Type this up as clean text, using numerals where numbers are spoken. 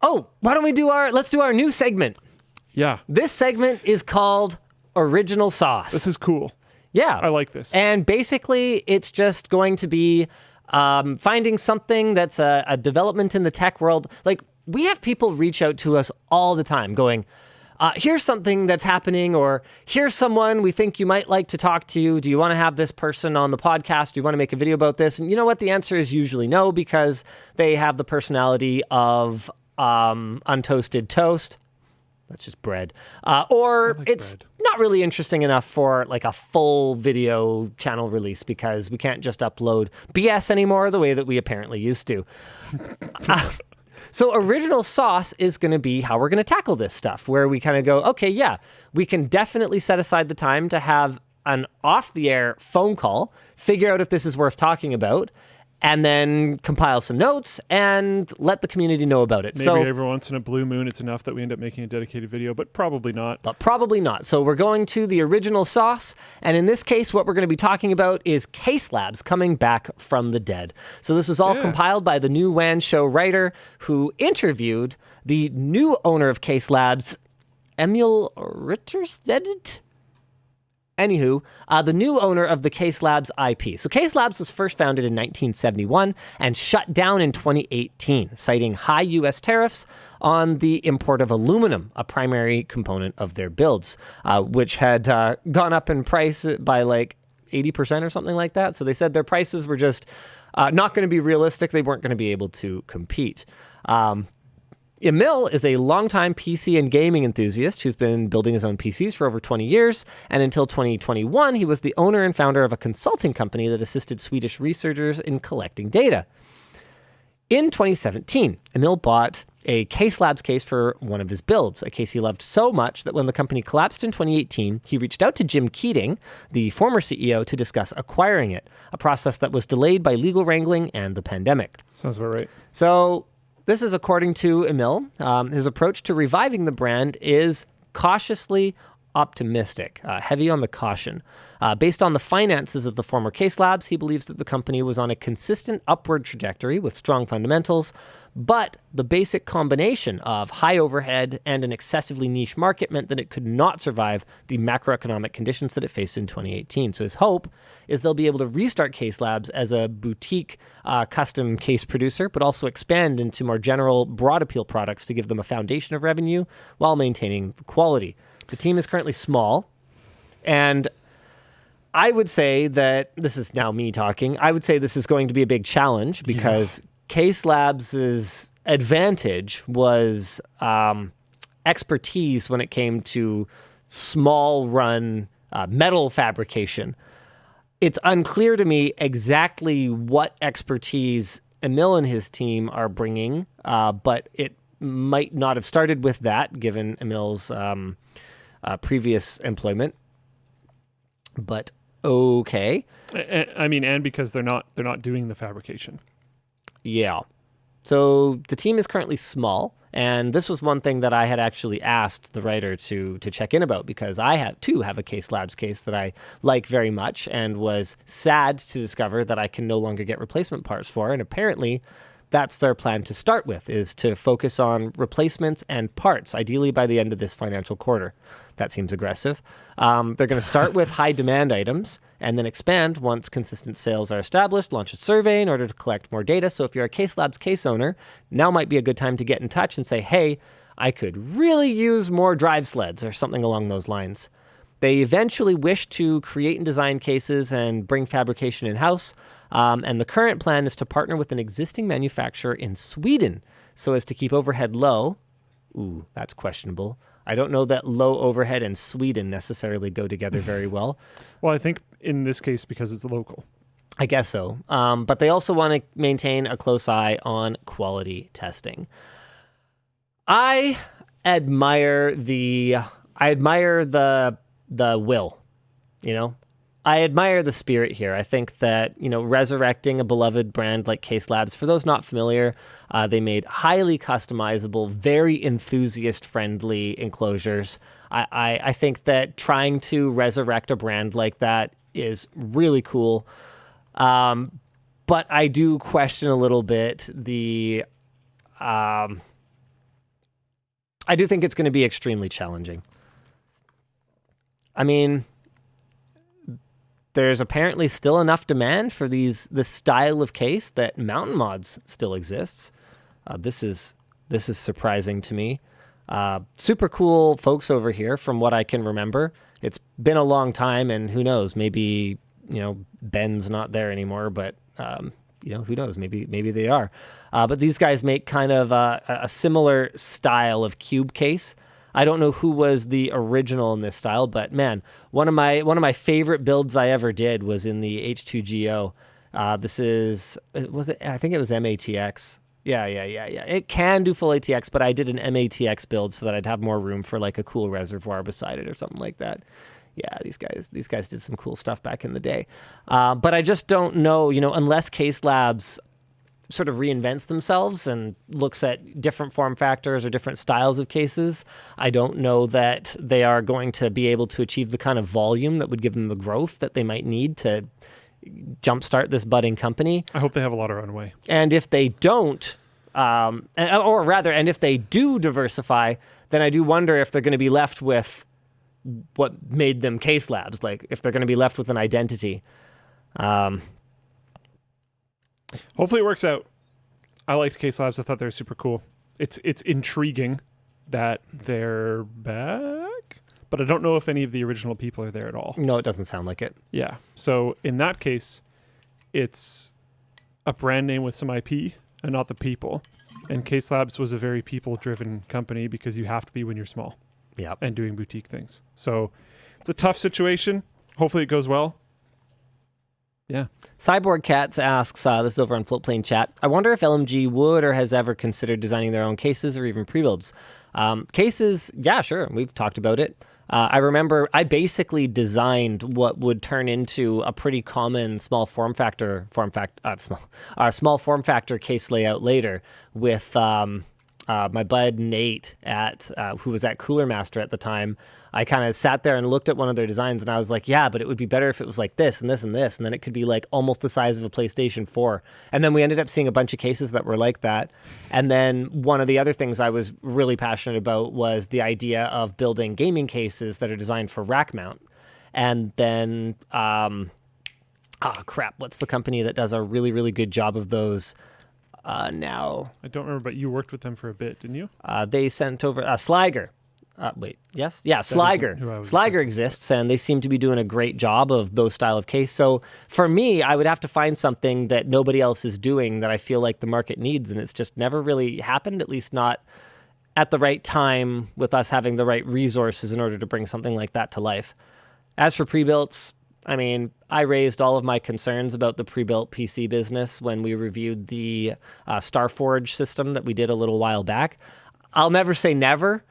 Oh, why don't we let's do our new segment. Yeah. This segment is called Original Sauce. This is cool. Yeah. I like this. And basically, it's just going to be finding something that's a development in the tech world. Like, we have people reach out to us all the time going, here's something that's happening, or here's someone we think you might like to talk to. Do you want to have this person on the podcast? Do you want to make a video about this? And you know what? The answer is usually no, because they have the personality of untoasted toast. That's just bread. Or it's not really interesting enough for like a full video channel release, because we can't just upload BS anymore the way that we apparently used to. So Original Sauce is going to be how we're going to tackle this stuff, where we kind of go, okay, yeah, we can definitely set aside the time to have an off-the-air phone call, figure out if this is worth talking about, and then compile some notes and let the community know about it. Maybe every once in a blue moon, it's enough that we end up making a dedicated video, but probably not. So we're going to the Original Sauce, and in this case, what we're going to be talking about is CaseLabs coming back from the dead. So this was all compiled by the New WAN Show writer who interviewed the new owner of CaseLabs, Emil Ritterstedt. Anywho, the new owner of the CaseLabs IP. So CaseLabs was first founded in 1971 and shut down in 2018, citing high U.S. tariffs on the import of aluminum, a primary component of their builds, which had gone up in price by like 80% or something like that. So they said their prices were just not going to be realistic. They weren't going to be able to compete. Emil is a longtime PC and gaming enthusiast who's been building his own PCs for over 20 years, and until 2021, he was the owner and founder of a consulting company that assisted Swedish researchers in collecting data. In 2017, Emil bought a CaseLabs case for one of his builds, a case he loved so much that when the company collapsed in 2018, he reached out to Jim Keating, the former CEO, to discuss acquiring it, a process that was delayed by legal wrangling and the pandemic. Sounds about right. So this is according to Emil. His approach to reviving the brand is cautiously optimistic, heavy on the caution. Based on the finances of the former CaseLabs, he believes that the company was on a consistent upward trajectory with strong fundamentals, but the basic combination of high overhead and an excessively niche market meant that it could not survive the macroeconomic conditions that it faced in 2018. So his hope is they'll be able to restart CaseLabs as a boutique custom case producer, but also expand into more general, broad appeal products to give them a foundation of revenue while maintaining quality. The team is currently small, and I would say that, this is now me talking, I would say this is going to be a big challenge because CaseLabs' advantage was expertise when it came to small run metal fabrication. It's unclear to me exactly what expertise Emil and his team are bringing, but it might not have started with that given Emil's previous employment. But okay. I mean, and because they're not doing the fabrication. Yeah. So the team is currently small, and this was one thing that I had actually asked the writer to check in about, because I have a CaseLabs case that I like very much and was sad to discover that I can no longer get replacement parts for, and apparently that's their plan to start with, is to focus on replacements and parts, ideally by the end of this financial quarter. That seems aggressive. They're going to start with high demand items and then expand once consistent sales are established, launch a survey in order to collect more data. So if you're a CaseLabs case owner, now might be a good time to get in touch and say, hey, I could really use more drive sleds or something along those lines. They eventually wish to create and design cases and bring fabrication in-house. And the current plan is to partner with an existing manufacturer in Sweden so as to keep overhead low. Ooh, that's questionable. I don't know that low overhead and Sweden necessarily go together very well. Well, I think in this case, because it's local. I guess so. But they also want to maintain a close eye on quality testing. I admire the will, you know? I admire the spirit here. I think that, resurrecting a beloved brand like CaseLabs, for those not familiar, they made highly customizable, very enthusiast-friendly enclosures. I think that trying to resurrect a brand like that is really cool. But I do question a little bit the I do think it's going to be extremely challenging. I mean, there's apparently still enough demand for this style of case that Mountain Mods still exists. This is surprising to me. Super cool folks over here, from what I can remember. It's been a long time, and who knows? Maybe Ben's not there anymore, but who knows? Maybe they are. But these guys make kind of a similar style of cube case. I don't know who was the original in this style, but man, one of my favorite builds I ever did was in the H2GO. I think it was MATX. Yeah. It can do full ATX, but I did an MATX build so that I'd have more room for like a cool reservoir beside it or something like that. Yeah, these guys did some cool stuff back in the day. But I just don't know, unless CaseLabs sort of reinvents themselves and looks at different form factors or different styles of cases, I don't know that they are going to be able to achieve the kind of volume that would give them the growth that they might need to jumpstart this budding company. I hope they have a lot of runway. And if they don't, and if they do diversify, then I do wonder if they're going to be left with what made them CaseLabs, like if they're going to be left with an identity. Hopefully it works out. I liked CaseLabs. I thought they were super cool. It's intriguing that they're back, but I don't know if any of the original people are there at all. No, it doesn't sound like it. Yeah. So in that case, it's a brand name with some IP and not the people. And CaseLabs was a very people-driven company because you have to be when you're small. Yep. And doing boutique things. So it's a tough situation. Hopefully it goes well. Yeah. Cyborg Cats asks, this is over on Floatplane Chat, I wonder if LMG would or has ever considered designing their own cases or even pre-builds. Cases, yeah, sure. We've talked about it. I remember I basically designed what would turn into a pretty common small form factor case layout later with my bud Nate who was at Cooler Master at the time. I kind of sat there and looked at one of their designs and I was like, yeah, but it would be better if it was like this and this and this, and then it could be like almost the size of a PlayStation 4. And then we ended up seeing a bunch of cases that were like that. And then one of the other things I was really passionate about was the idea of building gaming cases that are designed for rack mount. And then, what's the company that does a really, really good job of those? Now I don't remember, but you worked with them for a bit, didn't you? They sent over Sliger. Yes? Yeah, Sliger. Sliger exists, and they seem to be doing a great job of those style of case. So for me, I would have to find something that nobody else is doing that I feel like the market needs, and it's just never really happened, at least not at the right time with us having the right resources in order to bring something like that to life. As for pre-builts, I mean, I raised all of my concerns about the pre-built PC business when we reviewed the Starforge system that we did a little while back. I'll never say never,